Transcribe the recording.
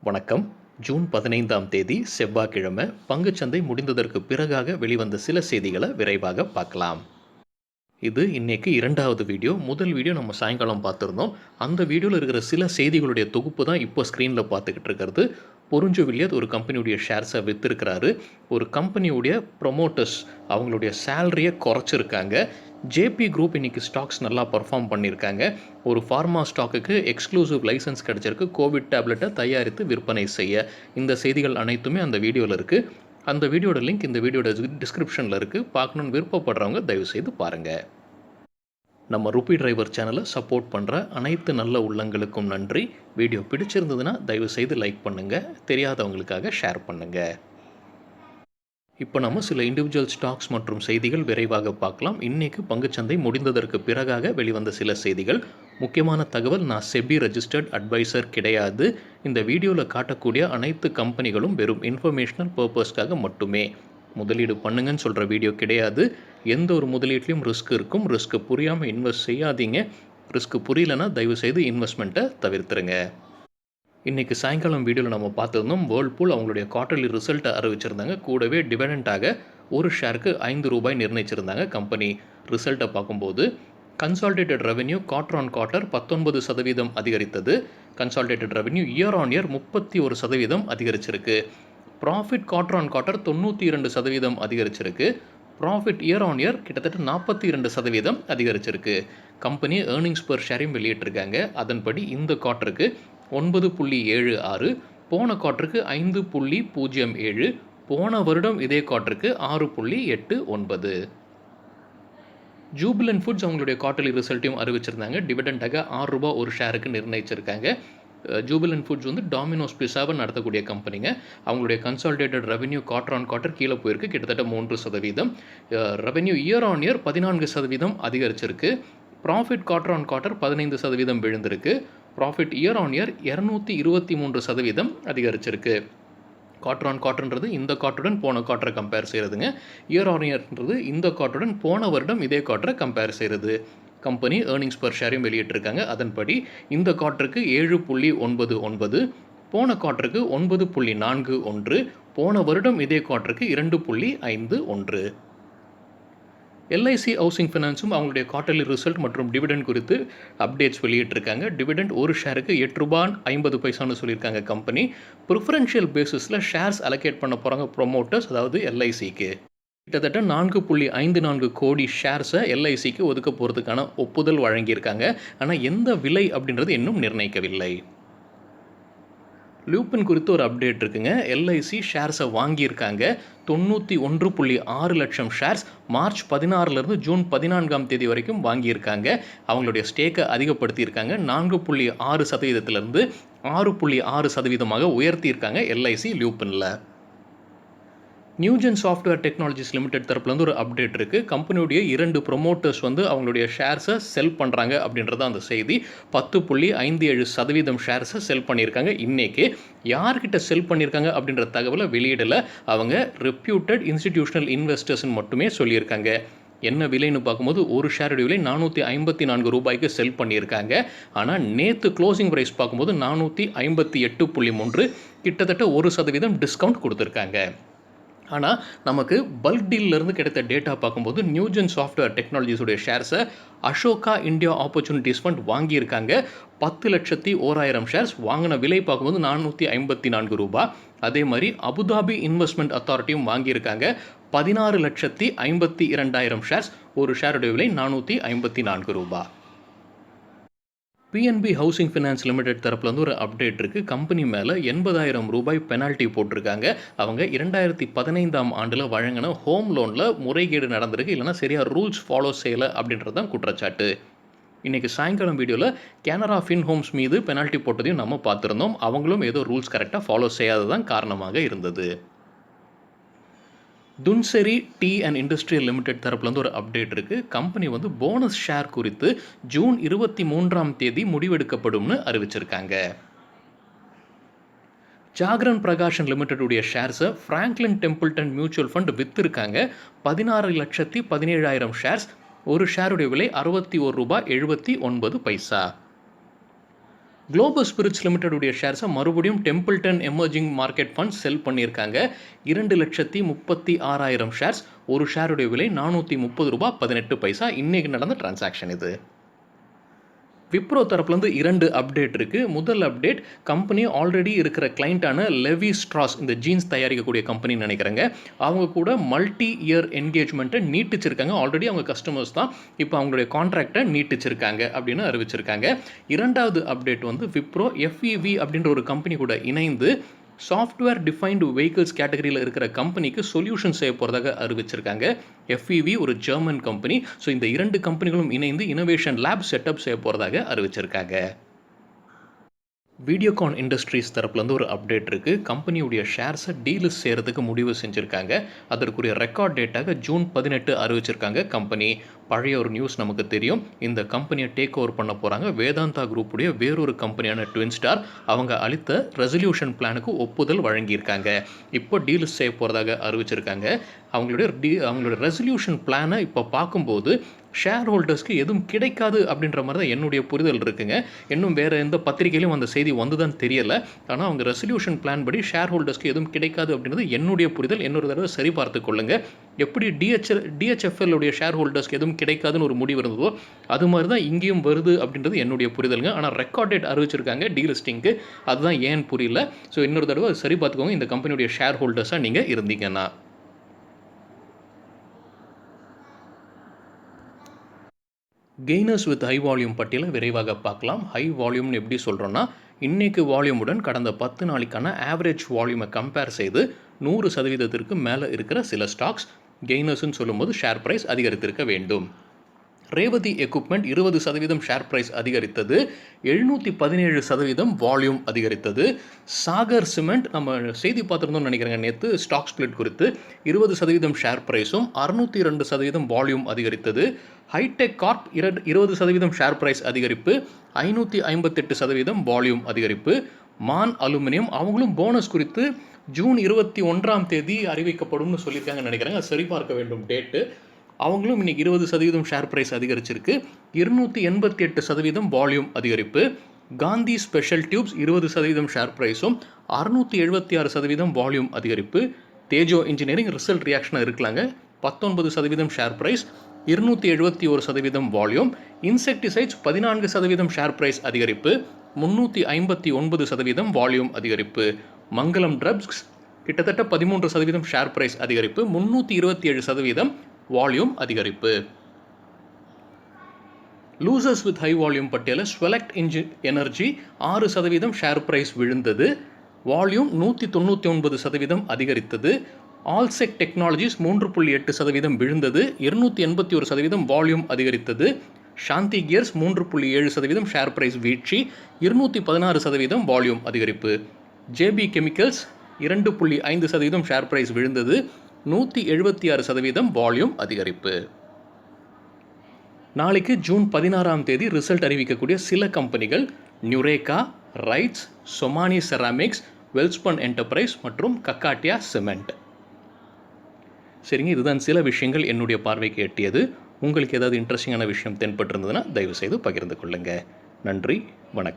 வணக்கம். ஜூன் 15ஆம் தேதி செவ்வாய்க்கிழமை பங்குச்சந்தை முடிந்ததற்கு பிறகாக வெளிவந்த சில செய்திகளை விரைவாக பார்க்கலாம். இது இன்னைக்கு 2வது வீடியோ. முதல் வீடியோ நம்ம சாயங்காலம் பார்த்துருந்தோம். அந்த வீடியோவில் இருக்கிற சில செய்திகளுடைய தொகுப்பு தான் இப்போ ஸ்க்ரீனில் பார்த்துக்கிட்டு இருக்கிறது. பொருஞ்சு வில்லியத் ஒரு கம்பெனியுடைய ஷேர்ஸை விற்றுருக்கிறாரு. ஒரு கம்பெனியுடைய ப்ரொமோட்டர்ஸ் அவங்களுடைய சேலரியை குறைச்சிருக்காங்க. ஜேபி குரூப் இன்றைக்கி ஸ்டாக்ஸ் நல்லா பர்ஃபார்ம் பண்ணியிருக்காங்க. ஒரு ஃபார்மா ஸ்டாக்குக்கு எக்ஸ்க்ளூசிவ் லைசன்ஸ் கிடச்சிருக்கு கோவிட் டேப்லெட்டை தயாரித்து விற்பனை செய்ய. இந்த செய்திகள் அனைத்துமே அந்த வீடியோவில் இருக்குது. அந்த வீடியோட லிங்க் இந்த வீடியோட டிஸ்கிரிப்ஷனில் இருக்குது. பார்க்கணுன்னு விருப்பப்படுறவங்க தயவுசெய்து பாருங்கள். நம்ம ருபி டிரைவர் சேனலை சப்போர்ட் பண்ணுற அனைத்து நல்ல உள்ளங்களுக்கும் நன்றி. வீடியோ பிடிச்சிருந்ததுன்னா தயவுசெய்து லைக் பண்ணுங்கள், தெரியாதவங்களுக்காக ஷேர் பண்ணுங்கள். இப்போ நம்ம சில இண்டிவிஜுவல் ஸ்டாக்ஸ் மற்றும் செய்திகள் விரைவாக பார்க்கலாம். இன்றைக்கு பங்குச்சந்தை முடிந்ததற்கு பிறகாக வெளிவந்த சில செய்திகள். முக்கியமான தகவல், நான் செபி ரெஜிஸ்டர்ட் அட்வைசர் கிடையாது. இந்த வீடியோவில் காட்டக்கூடிய அனைத்து கம்பெனிகளும் வெறும் இன்ஃபர்மேஷனல் பர்பஸ்க்காக மட்டுமே. முதலீடு பண்ணுங்கன்னு சொல்கிற வீடியோ கிடையாது. எந்த ஒரு முதலீட்லையும் ரிஸ்க் இருக்கும். ரிஸ்க்கு புரியாமல் இன்வெஸ்ட் செய்யாதீங்க. ரிஸ்க்கு புரியலன்னா தயவுசெய்து இன்வெஸ்ட்மெண்ட்டை தவிர்த்துருங்க. இன்றைக்கி சாயங்காலம் வீடியோவில் நம்ம பார்த்துருந்தோம், வேர்ல்பூல் அவங்களுடைய குவார்ட்டர்லி ரிசல்ட்டை அறிவிச்சிருந்தாங்க. கூடவே டிவிடெண்டாக ஒரு ஷேருக்கு ₹5 நிர்ணயிச்சிருந்தாங்க. கம்பெனி ரிசல்ட்டை பார்க்கும்போது consolidated revenue quarter on quarter 19% அதிகரித்தது. Consolidated revenue year on year 31% அதிகரிச்சிருக்கு. ப்ராஃபிட் குவார்ட்டர் ஆன் குவார்ட்டர் 92% அதிகரிச்சிருக்கு. ப்ராஃபிட் இயர் ஆன் இயர் கிட்டத்தட்ட 42% அதிகரிச்சிருக்கு. கம்பெனி ஏர்னிங்ஸ் பெர் ஷேரையும் வெளியிட்டிருக்காங்க. அதன்படி இந்த குவார்ட்டருக்கு 9.76, போன குவார்ட்டருக்கு 5.07, போன வருடம் இதே குவார்ட்டருக்கு 6.89. ஜூபிலண்ட் ஃபுட்ஸ் அவங்களுடைய குவார்ட்டர்லி ரிசல்ட்டையும் அறிவிச்சிருந்தாங்க. டிவிடெண்டாக ₹6 ஒரு ஷேருக்கு நிர்ணயிச்சிருக்காங்க. ஜூபிலண்ட் ஃபுட்ஸ் வந்து டாமினோஸ் பிஸாவை நடத்தக்கூடிய கம்பெனிங்க. அவங்களுடைய consolidated revenue quarter on quarter கீழே போயிருக்கு, கிட்டத்தட்ட 3%. ரெவென்யூ இயர் ஆன் இயர் 14% அதிகரிச்சிருக்கு. ப்ராஃபிட் குவார்ட்டர் ஆன் குவார்ட்டர் 15% விழுந்திருக்கு. ப்ராஃபிட் இயர் ஆன் இயர் 223% அதிகரிச்சிருக்கு. குவார்ட்டர் ஆன் குவார்ட்டர்ன்றது இந்த குவார்ட்டருடன் போன குவார்ட்டரை கம்பேர் செய்கிறதுங்க. இயர் ஆன் இயர்ன்றது இந்த குவார்ட்டருடன் போன வருடம் இதே குவார்ட்டரை கம்பேர் செய்கிறது. கம்பெனி ஏர்னிங்ஸ் பெர் ஷேரையும் வெளியிட்டிருக்காங்க. அதன்படி இந்த குவார்ட்டருக்கு 7.99, போன குவார்ட்டருக்கு 9.41, போன வருடம் இதே குவார்ட்டருக்கு 2.51. எல்ஐசி ஹவுசிங் ஃபினான்ஸும் அவங்களுடைய குவார்ட்டர்லி ரிசல்ட் மற்றும் டிவிடெண்ட் குறித்து அப்டேட்ஸ் வெளியிட்டிருக்காங்க. டிவிடெண்ட் ஒரு ஷேருக்கு ₹8.50 சொல்லியிருக்காங்க கம்பெனி. ப்ரிஃபரன்ஷியல் பேசிஸில் ஷேர்ஸ் அலோகேட் பண்ண போகிறாங்க ப்ரொமோட்டர்ஸ், அதாவது எல்ஐசிக்கு. கிட்டத்தட்ட 4.54 கோடி ஷேர்ஸை எல்ஐசிக்கு ஒதுக்க போகிறதுக்கான ஒப்புதல் வழங்கியிருக்காங்க. ஆனால் எந்த விலை அப்படின்றது இன்னும் நிர்ணயிக்கவில்லை. லூபின் குறித்து ஒரு அப்டேட் இருக்குங்க. எல்ஐசி ஷேர்ஸை வாங்கியிருக்காங்க. 91.6 லட்சம் ஷேர்ஸ் மார்ச் 16 ஜூன் 14 வரைக்கும் வாங்கியிருக்காங்க. அவங்களுடைய ஸ்டேக்கை அதிகப்படுத்தியிருக்காங்க. 4.6% 6.6% உயர்த்தியிருக்காங்க எல்ஐசி லூபினில். நியூஜென் சாஃப்ட்வேர் டெக்னாலஜிஸ் லிமிடெட் தரப்புலேருந்து ஒரு அப்டேட் இருக்குது. கம்பெனியுடைய 2 ப்ரொமோட்டர்ஸ் வந்து அவங்களுடைய ஷேர்ஸை செல் பண்ணுறாங்க அப்படின்றத அந்த செய்தி. 10.57% ஷேர்ஸை செல் பண்ணியிருக்காங்க. இன்றைக்கி யார்கிட்ட செல் பண்ணியிருக்காங்க அப்படின்ற தகவலை வெளியிடலை. அவங்க ரெப்யூட்டட் இன்ஸ்டிடியூஷனல் இன்வெஸ்டர்ஸ்ன்னு மட்டுமே சொல்லியிருக்காங்க. என்ன விலைன்னு பார்க்கும்போது ஒரு ஷேருடைய விலை ₹454 செல் பண்ணியிருக்காங்க. ஆனால் நேற்று க்ளோசிங் ப்ரைஸ் பார்க்கும்போது 458.3, கிட்டத்தட்ட 1% டிஸ்கவுண்ட் கொடுத்துருக்காங்க. ஆனால் நமக்கு பல்க் டீல்லேருந்து கிடைத்த டேட்டா பார்க்கும்போது நியூஜென் சாஃப்ட்வேர் டெக்னாலஜிஸுடைய ஷேர்ஸை அசோகா இந்தியா ஆப்பர்ச்சுனிட்டிஸ் ஃபண்ட் வாங்கியிருக்காங்க. 10,01,000 ஷேர்ஸ். வாங்கின விலை பார்க்கும்போது ₹454. அதே மாதிரி அபுதாபி இன்வெஸ்ட்மெண்ட் அத்தாரிட்டியும் வாங்கியிருக்காங்க. 16,52,000 ஷேர்ஸ். ஒரு ஷேருடைய விலை ₹454. பிஎன்பி ஹவுசிங் ஃபினான்ஸ் லிமிடெட் தரப்பில் வந்து ஒரு அப்டேட் இருக்குது. கம்பெனி மேலே ₹80,000 பெனால்ட்டி போட்டிருக்காங்க. அவங்க 2015 வழங்கின ஹோம் லோனில் முறைகேடு நடந்திருக்கு, இல்லைனா சரியாக ரூல்ஸ் ஃபாலோ செய்யலை அப்படின்றது தான் குற்றச்சாட்டு. இன்றைக்கி சாயங்காலம் வீடியோவில் கேனரா ஃபின் ஹோம்ஸ் மீது பெனால்ட்டி போட்டதையும் நம்ம பார்த்துருந்தோம். அவங்களும் ஏதோ ரூல்ஸ் கரெக்டாக ஃபாலோ செய்யாததான் காரணமாக இருந்தது. Dhunseri tea and industrial limited தரப்புலேருந்து ஒரு அப்டேட் இருக்குது. கம்பெனி வந்து போனஸ் ஷேர் குறித்து ஜூன் 23 முடிவெடுக்கப்படும்னு அறிவிச்சிருக்காங்க. ஜாகரன் பிரகாஷன் லிமிடெடுடைய ஷேர்ஸை ஃப்ராங்க்லின் டெம்பிள்டன் மியூச்சுவல் ஃபண்ட் விற்றுருக்காங்க. 16,17,000 ஷேர்ஸ். ஒரு ஷேருடைய விலை ₹61.79. குளோபல் ஸ்பிரிட்ஸ் லிமிடெட் உடைய ஷேர்ஸை மறுபடியும் டெம்பிள்டன் எமர்ஜிங் மார்க்கெட் ஃபண்ட் செல் பண்ணியிருக்காங்க. 2,36,000 ஷேர்ஸ். ஒரு ஷேருடைய விலை ₹430.18. இன்னைக்கு நடந்த டிரான்சாக்ஷன் இது. விப்ரோ தரப்புலேருந்து 2 அப்டேட் இருக்குது. முதல் அப்டேட், கம்பெனி ஆல்ரெடி இருக்கிற கிளைண்ட்டான லெவி ஸ்ட்ராஸ், இந்த ஜீன்ஸ் தயாரிக்கக்கூடிய கம்பெனின்னு நினைக்கிறேங்க, அவங்க கூட மல்டி இயர் என்கேஜ்மெண்ட்டை நீட்டிச்சிருக்காங்க. ஆல்ரெடி அவங்க கஸ்டமர்ஸ் தான், இப்போ அவங்களுடைய கான்ட்ராக்டை நீட்டிச்சிருக்காங்க அப்படின்னு அறிவிச்சிருக்காங்க. இரண்டாவது அப்டேட் வந்து விப்ரோ FEV அப்படின்ற ஒரு கம்பெனி கூட இணைந்து சாஃப்ட்வேர் டிஃபைன்டு வெஹிக்கிள்ஸ் கேட்டகரியில் இருக்கிற கம்பெனிக்கு சொல்யூஷன் செய்ய போகிறதாக அறிவிச்சிருக்காங்க. FEV ஒரு ஜெர்மன் கம்பெனி. ஸோ இந்த 2 கம்பெனிகளும் இணைந்து இனோவேஷன் லேப் செட்டப் செய்ய போகிறதாக அறிவிச்சிருக்காங்க. வீடியோகான் இண்டஸ்ட்ரீஸ் தரப்புலேருந்து ஒரு அப்டேட் இருக்குது. கம்பெனியுடைய ஷேர்ஸை டீலிஸ்ட் செய்கிறதுக்கு முடிவு செஞ்சுருக்காங்க. அதற்குரிய ரெக்கார்ட் டேட்டாக ஜூன் 18 அறிவிச்சிருக்காங்க கம்பெனி. பழைய ஒரு நியூஸ் நமக்கு தெரியும். இந்த கம்பெனியை டேக் ஓவர் பண்ண போகிறாங்க வேதாந்தா குரூப்புடைய வேறொரு கம்பெனியான ட்வின் ஸ்டார். அவங்க அளித்த ரெசல்யூஷன் பிளானுக்கு ஒப்புதல் வழங்கியிருக்காங்க. இப்போ டீலிஸ்ட் செய்ய போகிறதாக அறிவிச்சிருக்காங்க. அவங்களுடைய ரெசல்யூஷன் பிளானை இப்போ பார்க்கும்போது ஷேர் ஹோல்டர்ஸ்க்கு எதுவும் கிடைக்காது அப்படின்ற மாதிரி தான் என்னுடைய புரிதல் இருக்குங்க. இன்னும் வேறு எந்த பத்திரிகையிலும் அந்த செய்தி வந்துதான் தெரியலை. ஆனால் அவங்க ரெசல்யூஷன் பிளான் படி ஷேர் ஹோல்டர்ஸ்க்கு எதுவும் கிடைக்காது அப்படின்றது என்னுடைய புரிதல். இன்னொரு தடவை சரி பார்த்து கொள்ளுங்கள். எப்படி DHFL உடைய ஷேர் ஹோல்டர்ஸ்க்கு எதுவும் கிடைக்காதுன்னு ஒரு முடிவு இருந்ததோ அது மாதிரி தான் இங்கேயும் வருது அப்படின்றது என்னுடைய புரிதலுங்க. ஆனால் ரெக்கார்ட் டேட் அறிவிச்சிருக்காங்க டீலிஸ்டிங்க்கு, அதுதான் ஏன் புரியல. ஸோ இன்னொரு தடவை சரி பார்த்துக்கோங்க இந்த கம்பெனியுடைய ஷேர் ஹோல்டர்ஸாக நீங்கள் இருந்தீங்கன்னா. கெய்னர்ஸ் வித் ஹை வால்யூம் பட்டியலை விரைவாக பார்க்கலாம். ஹை வால்யூம்னு எப்படி சொல்கிறோன்னா, இன்றைக்கு வால்யூமுடன் கடந்த 10 நாளைக்கான ஆவரேஜ் வால்யூமை கம்பேர் செய்து 100% மேலே இருக்கிற சில ஸ்டாக்ஸ் கெய்னர்ஸ்ன்னு சொல்லும்போது ஷேர் ப்ரைஸ் அதிகரித்திருக்க வேண்டும். ரேவதி எக்யூப்மெண்ட் 20% ஷேர் ப்ரைஸ் அதிகரித்தது. 717% வால்யூம் அதிகரித்தது. சாகர் சிமெண்ட், நம்ம செய்தி பார்த்துருந்தோம்னு நினைக்கிறேங்க நேற்று, ஸ்டாக் ஸ்பிளிட் குறித்து 20% ஷேர் ப்ரைஸும் 602% வால்யூம் அதிகரித்தது. ஹைடெக் கார்ப் 20% ஷேர் ப்ரைஸ் அதிகரிப்பு, 558% வால்யூம் அதிகரிப்பு. மான் அலுமினியம், அவங்களும் போனஸ் குறித்து ஜூன் 21 அறிவிக்கப்படும்னு சொல்லியிருக்காங்கன்னு நினைக்கிறேங்க. சரி பார்க்க வேண்டும் டேட்டு. அவங்களும் இன்றைக்கி 20% ஷேர் ப்ரைஸ் அதிகரிச்சிருக்கு. 288% வால்யூம் அதிகரிப்பு. காந்தி ஸ்பெஷல் டியூப்ஸ் 20% ஷேர் ப்ரைஸும் 676% வால்யூம் அதிகரிப்பு. தேஜோ இன்ஜினியரிங் ரிசல்ட் ரியாக்ஷனாக இருக்கலாங்க, 19% share price, 271% volume. Insecticides 14% share price அதிகரிப்பு, 359% வால்யூம் அதிகரிப்பு. மங்களம் ட்ரக்ஸ் கிட்டத்தட்ட 13% ஷேர் ப்ரைஸ் அதிகரிப்பு, 327% வால்யூம் அதிகரிப்பு. லூசர்ஸ் வித் ஹை வால்யூம் பட்டியலில் ஸ்வெலக்ட் எனர்ஜி 6% ஷேர் ப்ரைஸ் விழுந்தது, வால்யூம் 199% அதிகரித்தது. ஆல்செக் டெக்னாலஜிஸ் 3.8% விழுந்தது, 281% வால்யூம் அதிகரித்தது. சாந்தி கியர்ஸ் 3.7% ஷேர் ப்ரைஸ் வீழ்ச்சி, 216% வால்யூம் அதிகரிப்பு. ஜேபி கெமிக்கல்ஸ் 2.5% ஷேர் ப்ரைஸ் விழுந்தது, 176% வால்யூம் அதிகரிப்பு. நாளைக்கு ஜூன் 16 ரிசல்ட் அறிவிக்கக்கூடிய சில கம்பெனிகள் நியூரேகா, ரைட்ஸ், சொமானி செராமிக்ஸ், வெல்ஸ்பன் என்டர்பிரைஸ் மற்றும் கக்காட்டியா சிமெண்ட். சரிங்க, இதுதான் சில விஷயங்கள் என்னுடைய பார்வைக்கு எட்டியது. உங்களுக்கு ஏதாவது இன்ட்ரெஸ்டிங்கான விஷயம் தென்பட்டிருந்ததுன்னா தயவுசெய்து பகிர்ந்து கொள்ளுங்கள். நன்றி, வணக்கம்.